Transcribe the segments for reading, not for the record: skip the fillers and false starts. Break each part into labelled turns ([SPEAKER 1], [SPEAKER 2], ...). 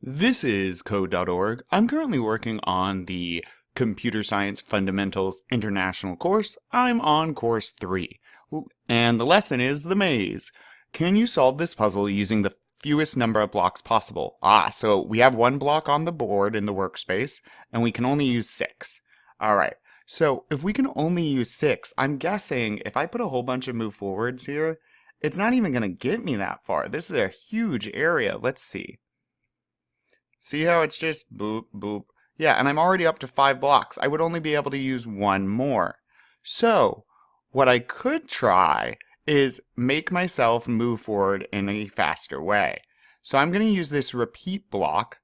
[SPEAKER 1] This is Code.org. I'm currently working on the Computer Science Fundamentals International course. I'm on course 3. And the lesson is the maze. Can you solve this puzzle using the fewest number of blocks possible? So we have one block on the board in the workspace, and we can only use 6. Alright, so if we can only use 6, I'm guessing if I put a whole bunch of move forwards here, it's not even going to get me that far. This is a huge area. Let's see. See how it's just boop, boop. Yeah, and I'm already up to 5 blocks. I would only be able to use one more. So, what I could try is make myself move forward in a faster way. So I'm going to use this repeat block,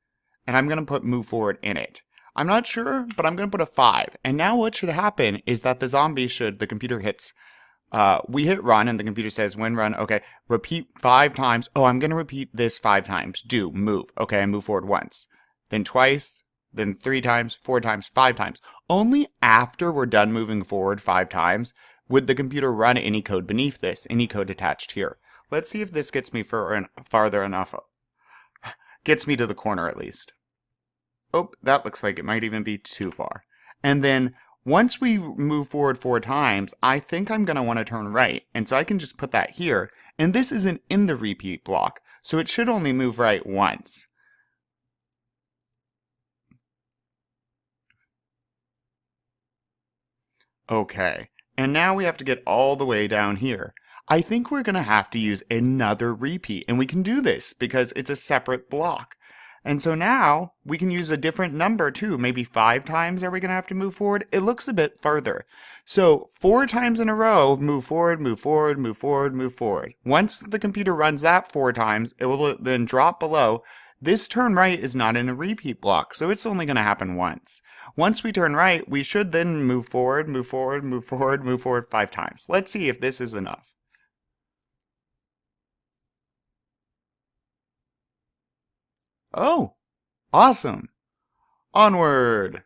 [SPEAKER 1] and I'm going to put move forward in it. I'm not sure, but I'm going to put a 5. And now what should happen is that the computer hits we hit run and the computer says when run, okay, repeat 5 times. Oh, I'm going to repeat this 5 times. Do, move. Okay, I move forward once. Then twice, then 3 times, 4 times, 5 times. Only after we're done moving forward 5 times would the computer run any code beneath this, any code attached here. Let's see if this gets me farther enough. Gets me to the corner at least. Oh, that looks like it might even be too far. And then once we move forward 4 times, I think I'm going to want to turn right. And so I can just put that here. And this isn't in the repeat block, so it should only move right once. Okay, and now we have to get all the way down here. I think we're going to have to use another repeat, and we can do this because it's a separate block. And so now we can use a different number too. Maybe 5 times are we going to have to move forward? It looks a bit further. So 4 times in a row, move forward, move forward, move forward, move forward. Once the computer runs that 4 times, it will then drop below. This turn right is not in a repeat block, so it's only going to happen once. Once we turn right, we should then move forward, move forward, move forward, move forward 5 times. Let's see if this is enough. Oh, awesome. Onward.